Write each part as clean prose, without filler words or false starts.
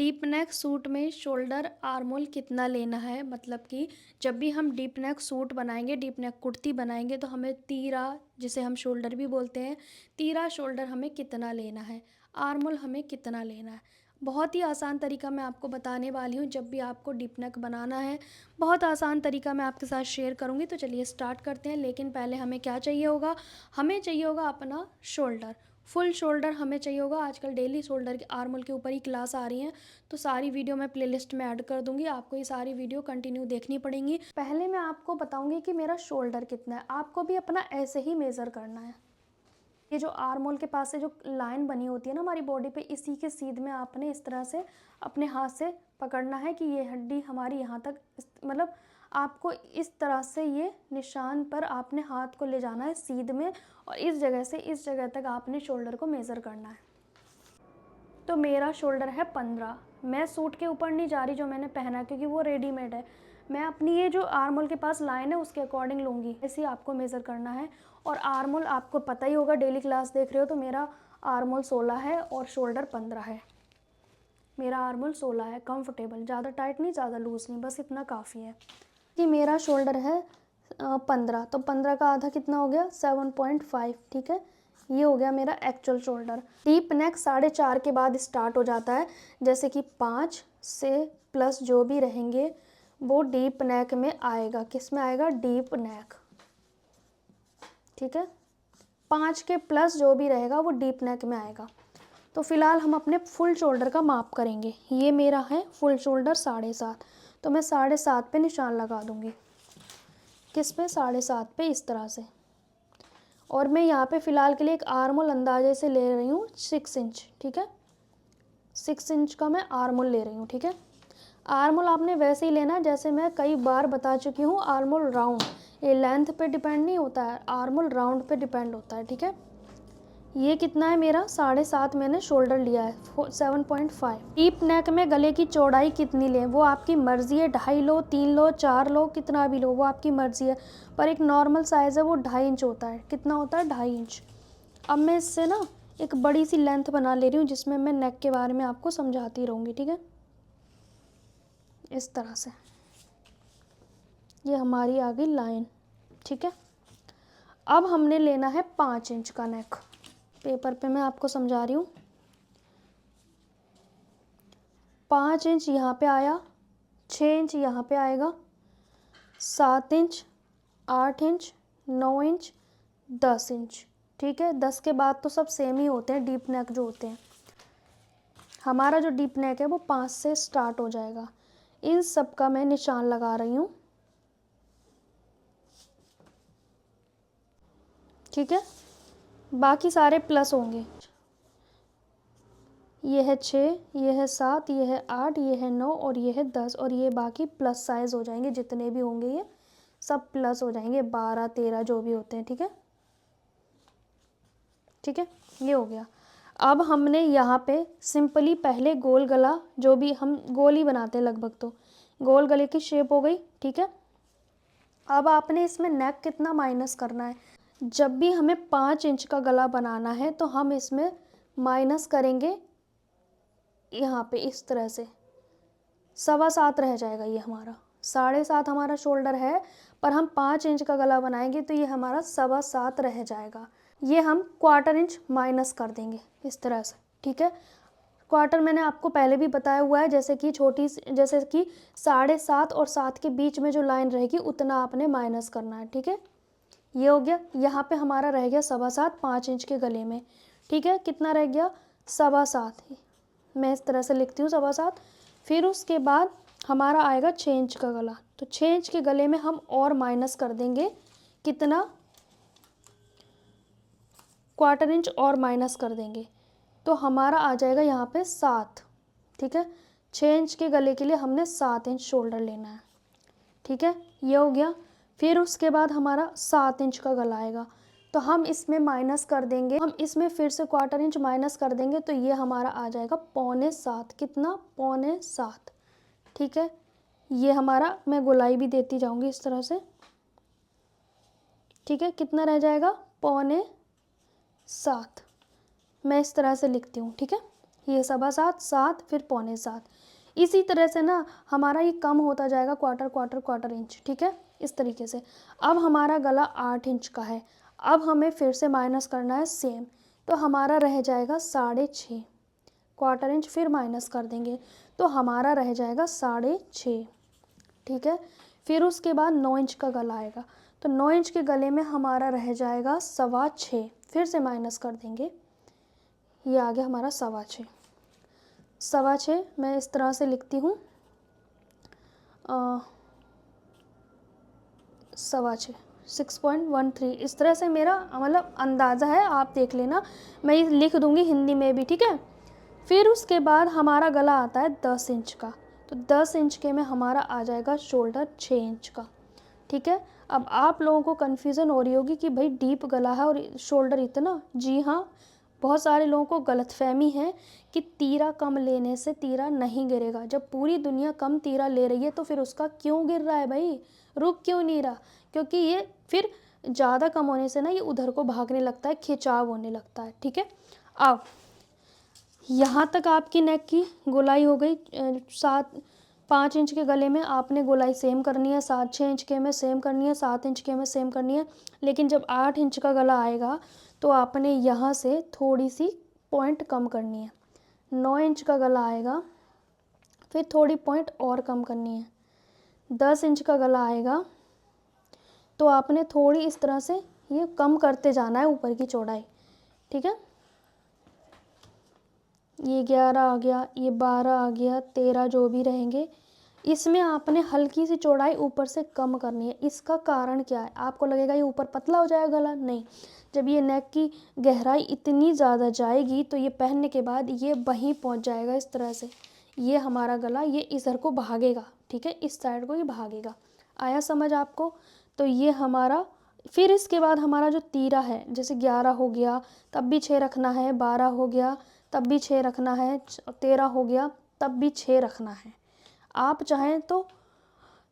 Deep neck suit में shoulder आर्मोल कितना लेना है, मतलब कि जब भी हम डीप नेक सूट बनाएंगे, डीप नेक कुर्ती बनाएंगे तो हमें तीरा, जिसे हम शोल्डर भी बोलते हैं, तीरा शोल्डर हमें कितना लेना है, आर्मोल हमें कितना लेना है। बहुत ही आसान तरीका मैं आपको बताने वाली हूँ। जब भी आपको डीप नेक बनाना है, बहुत आसान तरीका मैं आपके साथ शेयर करूँगी। तो चलिए स्टार्ट करते हैं। लेकिन पहले हमें क्या चाहिए होगा, हमें चाहिए होगा अपना शोल्डर, फुल शोल्डर हमें चाहिए होगा। आजकल डेली शोल्डर के आर्मोल के ऊपर ही क्लास आ रही हैं, तो सारी वीडियो मैं प्लेलिस्ट में ऐड कर दूंगी। आपको ये सारी वीडियो कंटिन्यू देखनी पड़ेंगी। पहले मैं आपको बताऊंगी कि मेरा शोल्डर कितना है। आपको भी अपना ऐसे ही मेज़र करना है। ये जो आर्मोल के पास से जो लाइन बनी होती है ना हमारी बॉडी पे, इसी के सीध में आपने इस तरह से अपने हाथ से पकड़ना है कि ये हड्डी हमारी यहाँ तक, मतलब आपको इस तरह से ये निशान पर आपने हाथ को ले जाना है सीध में, और इस जगह से इस जगह तक आपने शोल्डर को मेज़र करना है। तो मेरा शोल्डर है 15। मैं सूट के ऊपर नहीं जा रही जो मैंने पहना है, क्योंकि वो रेडीमेड है। मैं अपनी ये जो आर्मोल के पास लाइन है उसके अकॉर्डिंग लूँगी। ऐसे ही आपको मेज़र करना है। और आर्मोल आपको पता ही होगा, डेली क्लास देख रहे हो तो मेरा आर्मोल 16 है और शोल्डर 15 है। मेरा आर्मोल 16 है, कंफर्टेबल, ज़्यादा टाइट नहीं ज़्यादा लूज़ नहीं, बस इतना काफ़ी है। कि मेरा शोल्डर है 15, तो 15 का आधा कितना हो गया, 7.5। ठीक है, ये हो गया मेरा एक्चुअल शोल्डर। डीप नेक 4.5 के बाद स्टार्ट हो जाता है। जैसे कि 5 से प्लस जो भी रहेंगे वो डीप नेक में आएगा। किस में आएगा, डीप नेक। ठीक है, 5 के प्लस जो भी रहेगा वो डीप नेक में आएगा। तो फिलहाल हम अपने फुल शोल्डर का माप करेंगे। ये मेरा है फुल शोल्डर 7.5, तो मैं 7.5 पे निशान लगा दूंगी। किस पे, 7.5 पे, इस तरह से। और मैं यहाँ पे फ़िलहाल के लिए एक आर्मोल अंदाजे से ले रही हूँ 6 इंच। ठीक है, 6 इंच का मैं आर्मोल ले रही हूँ। ठीक है, आर्मोल आपने वैसे ही लेना है जैसे मैं कई बार बता चुकी हूँ। आर्मोल राउंड, ये लेंथ पे डिपेंड नहीं होता है, आर्मोल राउंड पे डिपेंड होता है। ठीक है, ये कितना है मेरा, 7.5 मैंने शोल्डर लिया है, 7.5। डीप नेक में गले की चौड़ाई कितनी लें वो आपकी मर्ज़ी है। 2.5 लो, 3 लो, 4 लो, कितना भी लो वो आपकी मर्ज़ी है। पर एक नॉर्मल साइज़ है वो 2.5 इंच होता है। कितना होता है, 2.5 इंच। अब मैं इससे ना एक बड़ी सी लेंथ बना ले रही हूँ जिसमें मैं नेक के बारे में आपको समझाती रहूँगी। ठीक है, इस तरह से ये हमारी आ गई लाइन। ठीक है, अब हमने लेना है 5 इंच का नेक। पेपर पे मैं आपको समझा रही हूँ। 5 इंच यहाँ पे आया, 6 इंच यहाँ पे आएगा, 7 इंच, 8 इंच, 9 इंच, 10 इंच। ठीक है, 10 के बाद तो सब सेम ही होते हैं डीप नेक जो होते हैं। हमारा जो डीप नेक है वो 5 से स्टार्ट हो जाएगा। इन सब का मैं निशान लगा रही हूँ। ठीक है, बाकी सारे प्लस होंगे। ये है 6, ये है 7, ये है 8, ये है 9 और ये है 10, और ये बाकी प्लस साइज़ हो जाएंगे। जितने भी होंगे ये सब प्लस हो जाएंगे, 12, 13 जो भी होते हैं। ठीक है, ठीक है, ये हो गया। अब हमने यहाँ पे सिंपली पहले गोल गला, जो भी हम गोल ही बनाते हैं लगभग, तो गोल गले की शेप हो गई। ठीक है, अब आपने इसमें नेक कितना माइनस करना है। जब भी हमें 5 इंच का गला बनाना है तो हम इसमें माइनस करेंगे यहाँ पे इस तरह से, 7.25 रह जाएगा ये हमारा। 7.5 हमारा शोल्डर है, पर हम 5 इंच का गला बनाएंगे तो ये हमारा 7.25 रह जाएगा। ये हम 1/4 इंच माइनस कर देंगे इस तरह से। ठीक है, क्वार्टर मैंने आपको पहले भी बताया हुआ है, जैसे कि जैसे कि 7.5 और 7 के बीच में जो लाइन रहेगी उतना आपने माइनस करना है। ठीक है, ये हो गया। यहाँ पे हमारा रह गया 7.25 5 इंच के गले में। ठीक है, कितना रह गया, 7.25। मैं इस तरह से लिखती हूँ 7.25। फिर उसके बाद हमारा आएगा 6 इंच का गला, तो 6 इंच के गले में हम और माइनस कर देंगे कितना, 1/4 इंच और माइनस कर देंगे, तो हमारा आ जाएगा यहाँ पे 7। ठीक है, 6 इंच के गले के लिए हमने 7 इंच शोल्डर लेना है। ठीक है, ये हो गया। फिर उसके बाद हमारा 7 इंच का गला आएगा, तो हम इसमें माइनस कर देंगे, हम इसमें फिर से 1/4 इंच माइनस कर देंगे, तो ये हमारा आ जाएगा 6.25। कितना, 6.25। ठीक है, ये हमारा, मैं गोलाई भी देती जाऊंगी इस तरह से। ठीक है, कितना रह जाएगा, 6.25। मैं इस तरह से लिखती हूँ। ठीक है, ये 7.25, 7, फिर 6.25। इसी तरह से ना हमारा ये कम होता जाएगा क्वार्टर क्वार्टर क्वार्टर इंच, ठीक है, इस तरीके से। अब हमारा गला 8 इंच का है, अब हमें फिर से माइनस करना है सेम, तो हमारा रह जाएगा 6.5 क्वार्टर इंच, फिर माइनस कर देंगे तो हमारा रह जाएगा 6.5, ठीक है। फिर उसके बाद 9 इंच का गला आएगा, तो 9 इंच के गले में हमारा रह जाएगा 6.25, फिर से माइनस कर देंगे, ये आ गया हमारा 6.25। 6.25 मैं इस तरह से लिखती हूँ, 6.25, 6.13, इस तरह से मेरा मतलब अंदाज़ा है, आप देख लेना, मैं ये लिख दूँगी हिंदी में भी, ठीक है। फिर उसके बाद हमारा गला आता है 10 इंच का, तो 10 इंच के में हमारा आ जाएगा शोल्डर 6 इंच का, ठीक है। अब आप लोगों को कन्फ्यूज़न हो रही होगी कि भाई डीप गला है और शोल्डर इतना, जी हाँ, बहुत सारे लोगों को गलतफहमी है कि तीरा कम लेने से तीरा नहीं गिरेगा। जब पूरी दुनिया कम तीरा ले रही है तो फिर उसका क्यों गिर रहा है भाई, रुक क्यों नहीं रहा? क्योंकि ये फिर ज़्यादा कम होने से ना ये उधर को भागने लगता है, खिंचाव होने लगता है, ठीक है। अब यहाँ तक आपकी नेक की गोलाई हो गई। 5 इंच के गले में आपने गोलाई सेम करनी है, 6 इंच के में सेम करनी है, 7 इंच के में सेम करनी है। लेकिन जब 8 इंच का गला आएगा तो आपने यहाँ से थोड़ी सी पॉइंट कम करनी है। 9 इंच का गला आएगा, फिर थोड़ी पॉइंट और कम करनी है। 10 इंच का गला आएगा तो आपने थोड़ी इस तरह से ये कम करते जाना है ऊपर की चौड़ाई, ठीक है। ये 11 आ गया, ये 12 आ गया, 13 जो भी रहेंगे, इसमें आपने हल्की सी चौड़ाई ऊपर से कम करनी है। इसका कारण क्या है? आपको लगेगा ये ऊपर पतला हो जाएगा गला, नहीं। जब ये नेक की गहराई इतनी ज़्यादा जाएगी तो ये पहनने के बाद ये वहीं पहुंच जाएगा इस तरह से, ये हमारा गला ये इधर को भागेगा, ठीक है, इस साइड को ये भागेगा। आया समझ आपको? तो ये हमारा, फिर इसके बाद हमारा जो तीरा है, जैसे 11 हो गया तब भी 6 रखना है, 12 हो गया तब भी 6 रखना है, 13 हो गया तब भी 6 रखना है। आप चाहें तो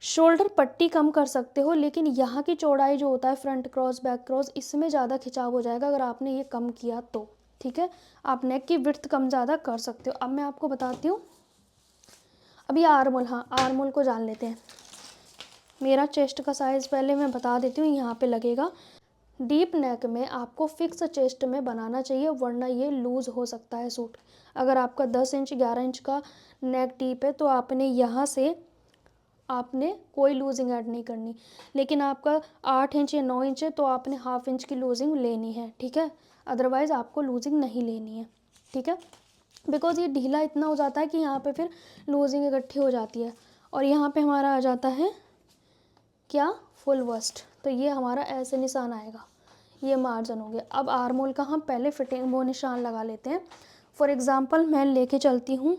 शोल्डर पट्टी कम कर सकते हो, लेकिन यहाँ की चौड़ाई जो होता है फ्रंट क्रॉस बैक क्रॉस, इसमें ज़्यादा खिंचाव हो जाएगा अगर आपने ये कम किया तो, ठीक है। आप नेक की विड्थ कम ज़्यादा कर सकते हो। अब मैं आपको बताती हूँ, अभी आर्मोल, हाँ आर्मोल को जान लेते हैं। मेरा चेस्ट का साइज़ पहले मैं बता देती हूँ, यहाँ पे लगेगा। डीप नेक में आपको फिक्स चेस्ट में बनाना चाहिए, वरना ये लूज़ हो सकता है सूट। अगर आपका 10 इंच 11 इंच का नेक डीप है तो आपने यहाँ से आपने कोई लूजिंग ऐड नहीं करनी। लेकिन आपका 8 इंच या 9 इंच है तो आपने हाफ इंच की लूजिंग लेनी है, ठीक है। अदरवाइज़ आपको लूजिंग नहीं लेनी है, ठीक है। बिकॉज़ ये ढीला इतना हो जाता है कि यहाँ पे फिर लूजिंग इकट्ठी हो जाती है, और यहाँ पे हमारा आ जाता है क्या, फुल वस्ट। तो ये हमारा ऐसे निशान आएगा, ये मार्जिन हो गया। अब आर्मोल का हम पहले फिटिंग वो निशान लगा लेते हैं। फॉर एग्ज़ाम्पल मैं लेके चलती हूँ,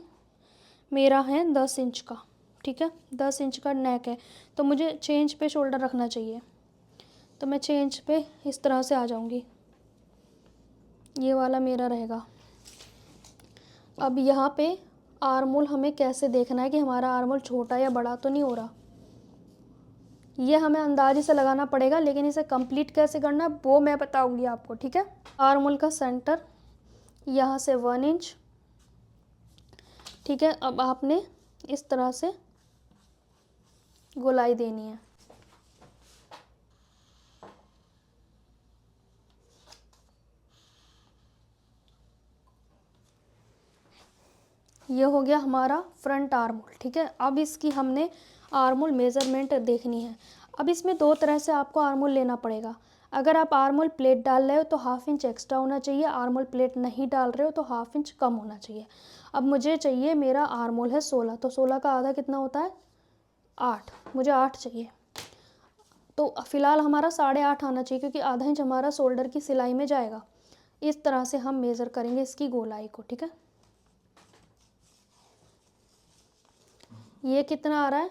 मेरा है 10 इंच का, ठीक है, 10 इंच का नेक है, तो मुझे 6 इंच पे शोल्डर रखना चाहिए। तो मैं 6 इंच पे इस तरह से आ जाऊँगी, ये वाला मेरा रहेगा। अब यहाँ पे आर्मोल हमें कैसे देखना है कि हमारा आर्मोल छोटा या बड़ा तो नहीं हो रहा, ये हमें अंदाजे से लगाना पड़ेगा, लेकिन इसे कंप्लीट कैसे करना वो मैं बताऊंगी आपको, ठीक है। आर्मोल का सेंटर यहाँ से 1 इंच, ठीक है। अब आपने इस तरह से गोलाई देनी है, ये हो गया हमारा फ्रंट आर्मोल, ठीक है। अब इसकी हमने आर्मोल मेज़रमेंट देखनी है। अब इसमें दो तरह से आपको आर्मोल लेना पड़ेगा। अगर आप आर्मोल प्लेट डाल रहे हो तो हाफ इंच एक्स्ट्रा होना चाहिए, आर्मोल प्लेट नहीं डाल रहे हो तो हाफ इंच कम होना चाहिए। अब मुझे चाहिए, मेरा आर्मोल है 16, तो 16 का आधा कितना होता है, 8, मुझे 8 चाहिए। तो फ़िलहाल हमारा 8.5 आना चाहिए, क्योंकि आधा इंच हमारा शोल्डर की सिलाई में जाएगा। इस तरह से हम मेज़र करेंगे इसकी गोलाई को, ठीक है। ये कितना आ रहा है,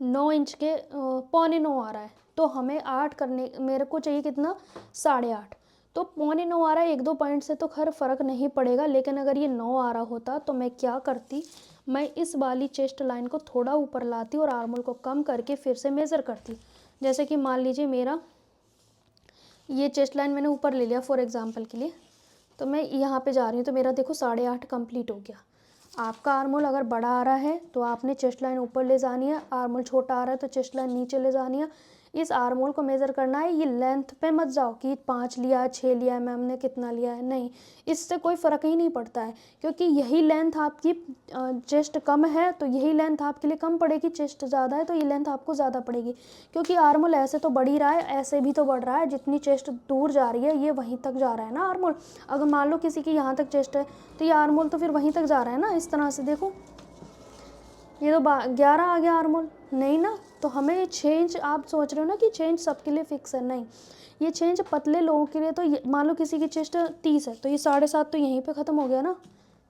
9 इंच के 8.25 आ रहा है, तो हमें 8 करने, मेरे को चाहिए कितना, 8.5, तो 8.25 आ रहा है। 1-2 पॉइंट से तो खैर फ़र्क नहीं पड़ेगा, लेकिन अगर ये 9 आ रहा होता तो मैं क्या करती, मैं इस वाली चेस्ट लाइन को थोड़ा ऊपर लाती और आर्मोल को कम करके फिर से मेज़र करती। जैसे कि मान लीजिए मेरा ये चेस्ट लाइन मैंने ऊपर ले लिया फॉर एग्ज़ाम्पल के लिए, तो मैं यहाँ पे जा रही हूँ, तो मेरा देखो 8.5 कंप्लीट हो गया। आपका आर्मोल अगर बड़ा आ रहा है तो आपने चेस्ट लाइन ऊपर ले जानी है, आर्मोल छोटा आ रहा है तो चेस्ट लाइन नीचे ले जानी है। इस आर्मोल को मेज़र करना है, ये लेंथ पे मत जाओ कि 5 लिया है 6 लिया है मैम ने कितना लिया है, नहीं, इससे कोई फ़र्क ही नहीं पड़ता है, क्योंकि यही लेंथ आपकी चेस्ट कम है तो यही लेंथ आपके लिए कम पड़ेगी, चेस्ट ज़्यादा है तो ये लेंथ आपको ज़्यादा पड़ेगी, क्योंकि आर्मोल ऐसे तो बढ़ ही रहा है, ऐसे भी तो बढ़ रहा है, जितनी चेस्ट दूर जा रही है ये वहीं तक जा रहा है ना आर्मोल। अगर मान लो किसी की यहाँ तक चेस्ट है तो ये आर्मोल तो फिर वहीं तक जा रहा है ना, इस तरह से देखो, ये तो 11 आ गया आर्मोल, नहीं ना। तो हमें चेंज, आप सोच रहे हो ना कि चेंज सबके लिए फिक्स है, नहीं, ये चेंज पतले लोगों के लिए, तो मान लो किसी की चेस्ट 30 है तो ये 7.5 तो यहीं पे ख़त्म हो गया ना,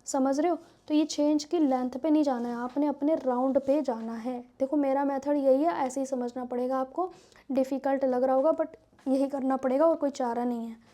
समझ रहे हो। तो ये चेंज की लेंथ पे नहीं जाना है, आपने अपने राउंड पे जाना है। देखो मेरा मेथड यही है, ऐसे ही समझना पड़ेगा आपको, डिफ़िकल्ट लग रहा होगा बट यही करना पड़ेगा और कोई चारा नहीं है।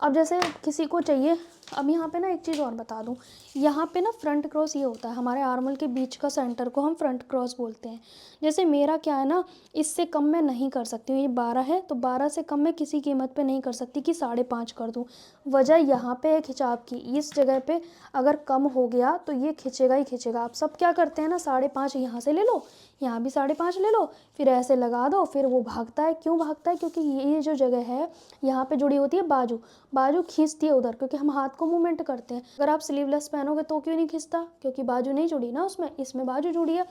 अब जैसे किसी को चाहिए, अब यहाँ पे ना एक चीज़ और बता दूँ, यहाँ पे ना फ्रंट क्रॉस ये होता है, हमारे आर्मल के बीच का सेंटर को हम फ्रंट क्रॉस बोलते हैं। जैसे मेरा क्या है ना, इससे कम मैं नहीं कर सकती हूँ, ये 12 है तो 12 से कम मैं किसी कीमत पे नहीं कर सकती कि 5.5 कर दूँ। वजह यहाँ पे है खिंचाव की, इस जगह पे अगर कम हो गया तो ये खिंचेगा ही खिंचेगा। आप सब क्या करते हैं ना, 5.5 यहाँ से ले लो, यहाँ भी 5.5 ले लो, फिर ऐसे लगा दो, फिर वो भागता है। क्यों भागता है? क्योंकि ये जो जगह है यहाँ पे जुड़ी होती है बाजू, बाजू खींचती है उधर, क्योंकि हम हाथ को मूवमेंट करते हैं। अगर आप स्लीवलेस पहनोगे तो क्यों नहीं खींचता? क्योंकि बाजू नहीं जुड़ी ना उसमें, इसमें बाजू जुड़ी है।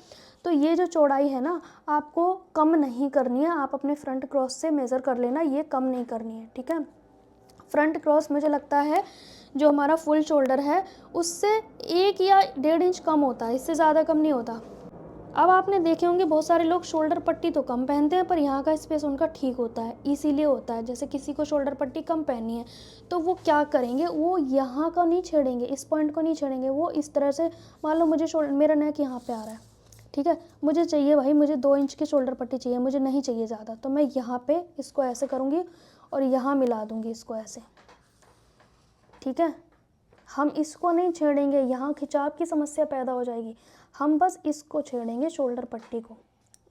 तो ये जो चौड़ाई है ना, आपको कम नहीं करनी है, आप अपने फ्रंट क्रॉस से मेज़र कर लेना, ये कम नहीं करनी है, ठीक है। फ्रंट क्रॉस मुझे लगता है जो हमारा फुल शोल्डर है उससे 1 या 1.5 इंच कम होता है, इससे ज़्यादा कम नहीं होता। अब आपने देखे होंगे बहुत सारे लोग शोल्डर पट्टी तो कम पहनते हैं पर यहाँ का स्पेस उनका ठीक होता है, इसीलिए होता है। जैसे किसी को शोल्डर पट्टी कम पहननी है तो वो क्या करेंगे, वो यहाँ का नहीं छेड़ेंगे, इस पॉइंट को नहीं छेड़ेंगे, वो इस तरह से, मान लो मुझे मेरा नेक यहाँ पे आ रहा है, ठीक है, मुझे चाहिए भाई, मुझे 2 इंच की शोल्डर पट्टी चाहिए, मुझे नहीं चाहिए ज़्यादा, तो मैं यहाँ पे इसको ऐसे करूँगी और यहाँ मिला दूँगी इसको ऐसे, ठीक है। हम इसको नहीं छेड़ेंगे, यहाँ खिंचाव की समस्या पैदा हो जाएगी, हम बस इसको छेड़ेंगे, शोल्डर पट्टी को।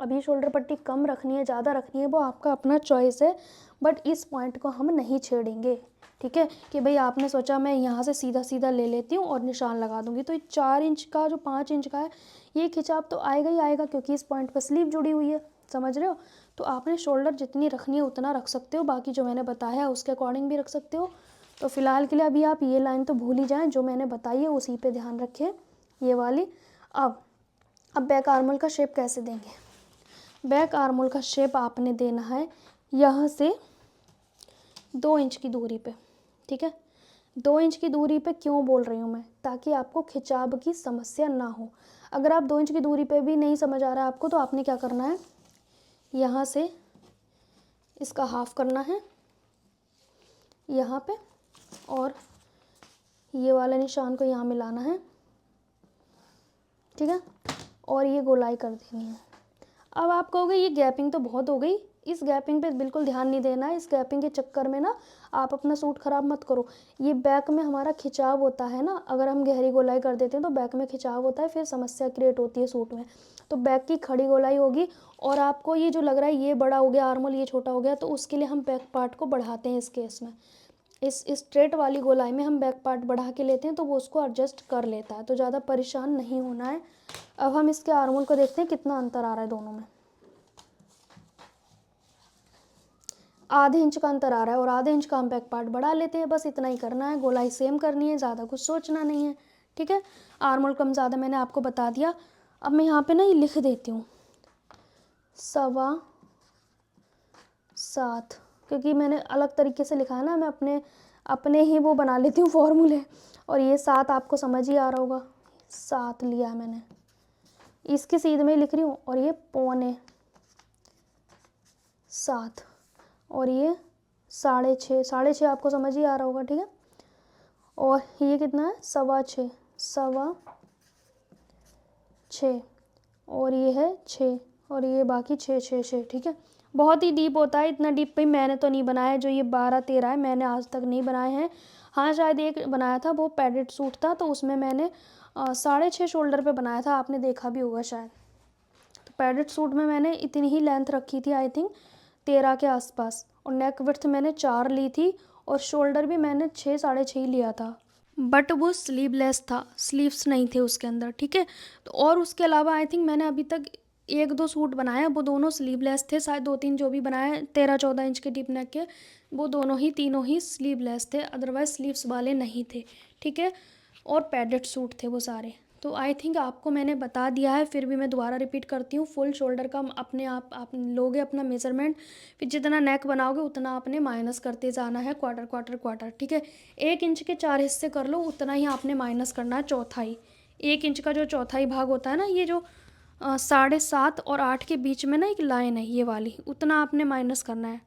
अब ये शोल्डर पट्टी कम रखनी है ज़्यादा रखनी है वो आपका अपना चॉइस है, बट इस पॉइंट को हम नहीं छेड़ेंगे, ठीक है। कि भाई आपने सोचा मैं यहाँ से सीधा सीधा ले लेती हूँ और निशान लगा दूँगी, तो ये 4 इंच का जो 5 इंच का है ये खिंचाव तो आएगा ही आएगा, क्योंकि इस पॉइंट पर स्लीव जुड़ी हुई है, समझ रहे हो। तो आपने शोल्डर जितनी रखनी है उतना रख सकते हो, बाकी जो मैंने बताया है उसके अकॉर्डिंग भी रख सकते हो। तो फ़िलहाल के लिए अभी आप ये लाइन तो भूल ही जाएं, जो मैंने बताई है उसी पे ध्यान रखें, ये वाली। अब बैक आर्मोल का शेप कैसे देंगे? बैक आर्मोल का शेप आपने देना है यहाँ से 2 इंच की दूरी पे, ठीक है। 2 इंच की दूरी पे क्यों बोल रही हूँ मैं? ताकि आपको खिंचाव की समस्या ना हो। अगर आप 2 इंच की दूरी पे भी नहीं समझ आ रहा है आपको, तो आपने क्या करना है, यहाँ से इसका हाफ करना है यहाँ पे, और ये वाले निशान को यहाँ मिलाना है, ठीक है, और ये गोलाई कर देनी है। अब आप कहोगे ये गैपिंग तो बहुत हो गई, इस गैपिंग पे बिल्कुल ध्यान नहीं देना है। इस गैपिंग के चक्कर में ना आप अपना सूट ख़राब मत करो। ये बैक में हमारा खिंचाव होता है ना, अगर हम गहरी गोलाई कर देते हैं तो बैक में खिंचाव होता है, फिर समस्या क्रिएट होती है सूट में। तो बैक की खड़ी गोलाई होगी, और आपको ये जो लग रहा है ये बड़ा हो गया आर्मोल, ये छोटा हो गया, तो उसके लिए हम बैक पार्ट को बढ़ाते हैं। इस केस में इस स्ट्रेट वाली गोलाई में हम बैक पार्ट बढ़ा के लेते हैं, तो वो उसको एडजस्ट कर लेता है, तो ज़्यादा परेशान नहीं होना है। अब हम इसके आर्मोल को देखते हैं कितना अंतर आ रहा है दोनों में। आधे इंच का अंतर आ रहा है, और आधे इंच का हम बैक पार्ट बढ़ा लेते हैं, बस इतना ही करना है। गोलाई सेम करनी है, ज़्यादा कुछ सोचना नहीं है, ठीक है। आर्मोल कम ज़्यादा मैंने आपको बता दिया। अब मैं यहाँ पे ना ये लिख देती हूँ 7.25, क्योंकि मैंने अलग तरीके से लिखा है ना, मैं अपने ही वो बना लेती हूँ फॉर्मूले, और ये 7 आपको समझ ही आ रहा होगा, 7 लिया है मैंने, इसके सीधे में लिख रही हूँ, और ये 6.25, और ये 6.5, 6.5 आपको समझ ही आ रहा होगा, ठीक है। और ये कितना है, 6.25, और ये है 6, और ये बाकी 6, 6, 6, ठीक है। बहुत ही डीप होता है, इतना डीप पे मैंने तो नहीं बनाया, जो ये 12-13 है मैंने आज तक नहीं बनाए हैं। हाँ शायद एक बनाया था, वो पैडेड सूट था, तो उसमें मैंने 6.5 शोल्डर पे बनाया था, आपने देखा भी होगा शायद। तो पैडेड सूट में मैंने इतनी ही लेंथ रखी थी, आई थिंक 13 के आसपास, और नेक विड्थ मैंने 4 ली थी, और शोल्डर भी मैंने 6 साढ़े 6 ही लिया था, बट वो स्लीवलेस था, स्लीव्स नहीं थे उसके अंदर, ठीक है। तो और उसके अलावा आई थिंक मैंने अभी तक 1-2 सूट बनाए, वो दोनों स्लीवलेस थे, शायद 2-3 जो भी बनाए 13-14 इंच के डीप नेक के, वो दोनों ही तीनों ही स्लीवलेस थे, अदरवाइज स्लीव्स वाले नहीं थे, ठीक है। और पैडेड सूट थे वो सारे। तो आई थिंक आपको मैंने बता दिया है, फिर भी मैं दोबारा रिपीट करती हूँ। फुल शोल्डर का अपने आप लोगे अपना मेज़रमेंट, फिर जितना नेक बनाओगे उतना आपने माइनस करते जाना है, क्वार्टर क्वार्टर क्वार्टर, ठीक है। 1 इंच के 4 हिस्से कर लो, उतना ही आपने माइनस करना है चौथाई। 1 इंच का जो चौथाई भाग होता है ना, ये जो 7.5 और 8 के बीच में ना एक लाइन है ये वाली, उतना आपने माइनस करना है।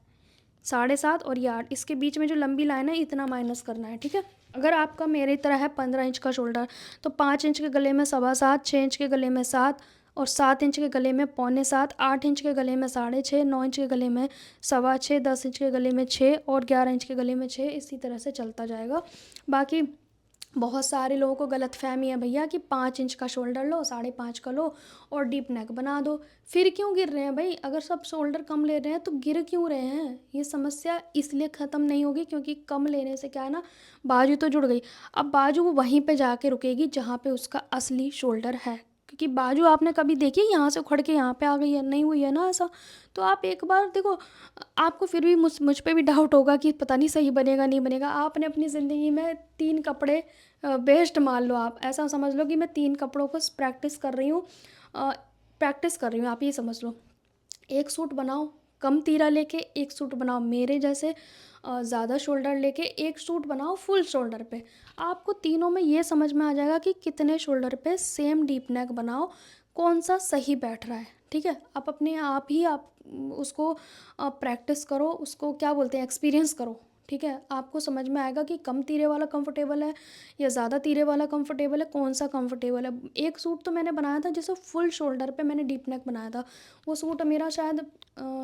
7.5 और ये 8, इसके बीच में जो लंबी लाइन है इतना माइनस करना है, ठीक है। अगर आपका मेरी तरह है 15 इंच का शोल्डर, तो 5 इंच के गले में 7.25, 6 इंच के गले में 7 और 7 इंच के गले में 6.25, 8 इंच के गले में 6.5, 9 इंच के गले में 6.25, 10 इंच के गले में 6 और 11 इंच के गले में 6, इसी तरह से चलता जाएगा। बाकी बहुत सारे लोगों को गलतफहमी है भैया कि 5 इंच का शोल्डर लो, 5.5 का लो और डीप नेक बना दो। फिर क्यों गिर रहे हैं भाई? अगर सब शोल्डर कम ले रहे हैं तो गिर क्यों रहे हैं? ये समस्या इसलिए ख़त्म नहीं होगी क्योंकि कम लेने से क्या है ना, बाजू तो जुड़ गई। अब बाजू वो वहीं पे जाके रुकेगी जहाँ पे उसका असली शोल्डर है, क्योंकि बाजू आपने कभी देखी यहाँ से उखड़ के यहाँ पे आ गई है? नहीं हुई है ना ऐसा। तो आप एक बार देखो, आपको फिर भी मुझ पे भी डाउट होगा कि पता नहीं सही बनेगा नहीं बनेगा। आपने अपनी ज़िंदगी में 3 कपड़े बेस्ट मान लो, आप ऐसा समझ लो कि मैं 3 कपड़ों को प्रैक्टिस कर रही हूँ, आप ये समझ लो। एक सूट बनाओ कम तीरा लेके, एक सूट बनाओ मेरे जैसे ज़्यादा शोल्डर लेके, एक सूट बनाओ फुल शोल्डर पे। आपको तीनों में ये समझ में आ जाएगा कि कितने शोल्डर पे सेम डीप नेक बनाओ, कौन सा सही बैठ रहा है, ठीक है। आप अपने आप उसको प्रैक्टिस करो, उसको क्या बोलते हैं, एक्सपीरियंस करो, ठीक है। आपको समझ में आएगा कि कम तीरे वाला कंफर्टेबल है या ज़्यादा तीरे वाला कंफर्टेबल है, कौन सा कंफर्टेबल है। एक सूट तो मैंने बनाया था जिसे फुल शोल्डर पे मैंने डीप नेक बनाया था, वो सूट मेरा शायद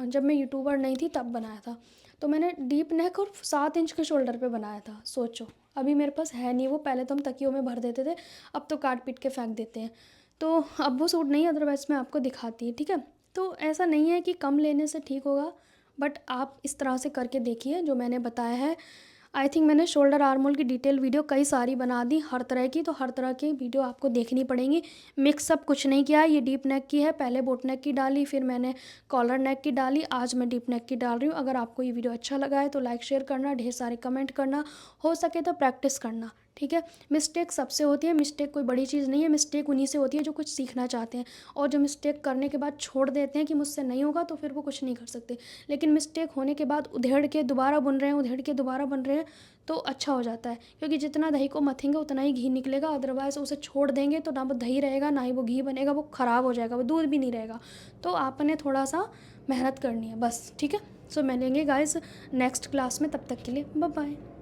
जब मैं यूट्यूबर नहीं थी तब बनाया था। तो मैंने डीप नेक और 7 इंच के शोल्डर पे बनाया था, सोचो। अभी मेरे पास है नहीं वो, पहले तो हम तकियों में भर देते थे, अब तो काट पीट के फेंक देते हैं। तो अब वो सूट नहीं, अदरवाइज़ मैं आपको दिखाती है, ठीक है। तो ऐसा नहीं है कि कम लेने से ठीक होगा, बट आप इस तरह से करके देखिए जो मैंने बताया है। आई थिंक मैंने शोल्डर आर्मोल की डिटेल वीडियो कई सारी बना दी हर तरह की, तो हर तरह की वीडियो आपको देखनी पड़ेंगी। मिक्सअप कुछ नहीं किया है, ये डीप नेक की है, पहले बोट नेक की डाली, फिर मैंने कॉलर नेक की डाली, आज मैं डीप नेक की डाल रही हूँ। अगर आपको ये वीडियो अच्छा लगा है तो लाइक शेयर करना, ढेर सारे कमेंट करना, हो सके तो प्रैक्टिस करना, ठीक है। मिस्टेक सबसे होती है, मिस्टेक कोई बड़ी चीज़ नहीं है, मिस्टेक उन्हीं से होती है जो कुछ सीखना चाहते हैं, और जो मिस्टेक करने के बाद छोड़ देते हैं कि मुझसे नहीं होगा, तो फिर वो कुछ नहीं कर सकते। लेकिन मिस्टेक होने के बाद उधेड़ के दोबारा बन रहे हैं, उधेड़ के दोबारा बन रहे हैं, तो अच्छा हो जाता है। क्योंकि जितना दही को मथेंगे उतना ही घी निकलेगा, अदरवाइज़ उसे छोड़ देंगे तो ना वो दही रहेगा ना ही वो घी बनेगा, वो ख़राब हो जाएगा, वो दूध भी नहीं रहेगा। तो आपने थोड़ा सा मेहनत करनी है बस, ठीक है। सो मिलेंगे गाइस नेक्स्ट क्लास में, तब तक के लिए बाय बाय।